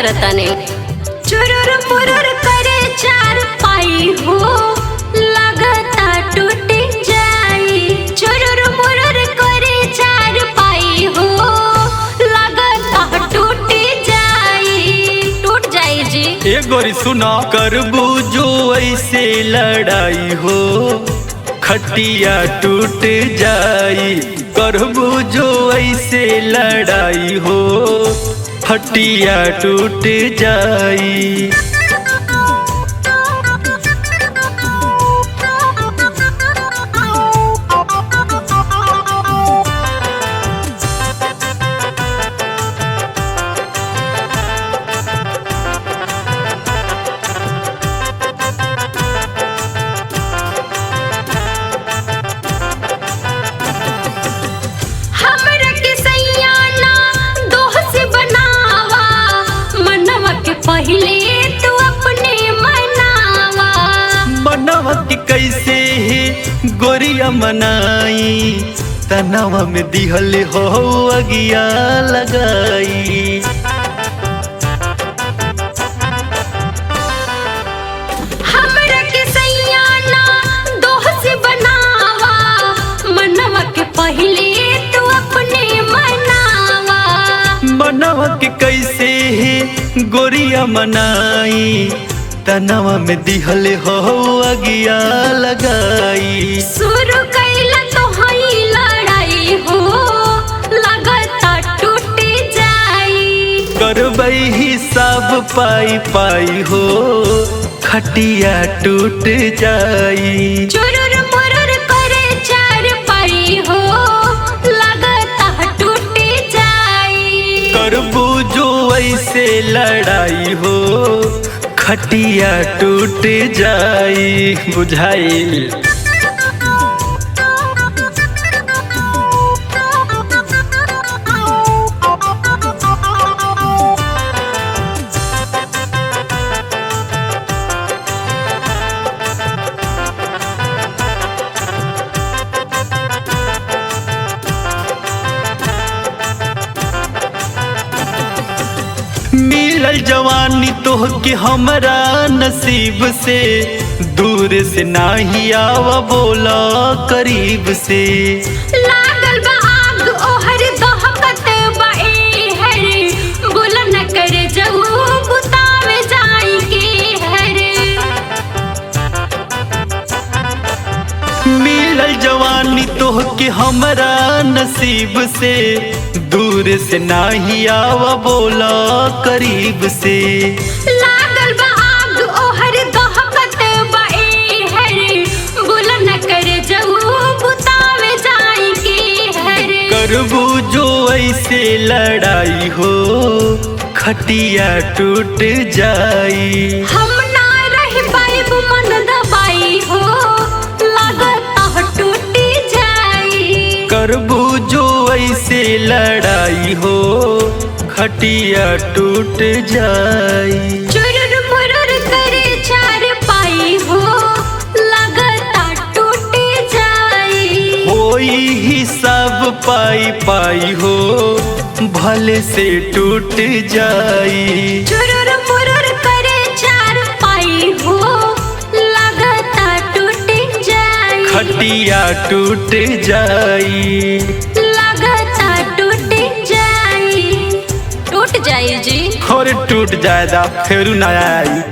करताने। चुरुर मुरुर करे चार पाई हो, लगता टूट जाई। चुरुर मुरुर करे चार पाई हो, लगता टूट जाई जी। ए गोरी सुना, करबू जो ऐसे लड़ाई हो खटिया टूट जाई। करबू जो ऐसे लड़ाई हो खटिया टूट जाई। पहले तू अपने मनावा कि कैसे है गोरिया मनाई, तनावा में दिहल हो अगिया लगाई। हमरा के सैयाना दोस्त बनावा, मनवा के पहले तू अपने मनावा कि कैसे है गोरिया मनाई, तनावा में दिहल हो अगिया लगाई। शुरू कैला तो हई लड़ाई हो, लगता टूट जाई। करबई हिसाब पाई पाई हो खटिया टूट जाई। चुरुर मुरुर करे चार पाई हो, लगता टूट जाई। करबू जो ऐसे लड़ाई हो खटिया टूट जाई। बुझाइल। मिलल जवानी तोह के हमरा नसीब से, दूर से नाही आवा बोला करीब से। लागल बा आग ओहर दहकत बा एहर, बोला न करे जाऊ बुतावे जाई के हर। मिलल जवानी तोह के हमरा नसीब से, दूर से नाही आवा बोला करीब से। लागल बा आग ओहर दहकत बा एहर, बोला न करे जाऊ बुतावे जाई के हर। करबू जो ऐसे लड़ाई हो खटिया टूट जाई। हम ना रह पाइब मन दबाई हो, लगता टूट जाई। करबू जो ऐसे लड़ाई हो खटिया टूट जाई। चुरुर मुरुर करे चार पाई हो, लगता टूट जाई। होई हिसाब पाई पाई हो भले से टूट जाई। चुरुर मुरुर करे चार पाई हो, लगता टूट जाई। खटिया टूट जाई। लगता टूट जाई। टूट जाई जी। और टूट जाएगा फिर ना आई।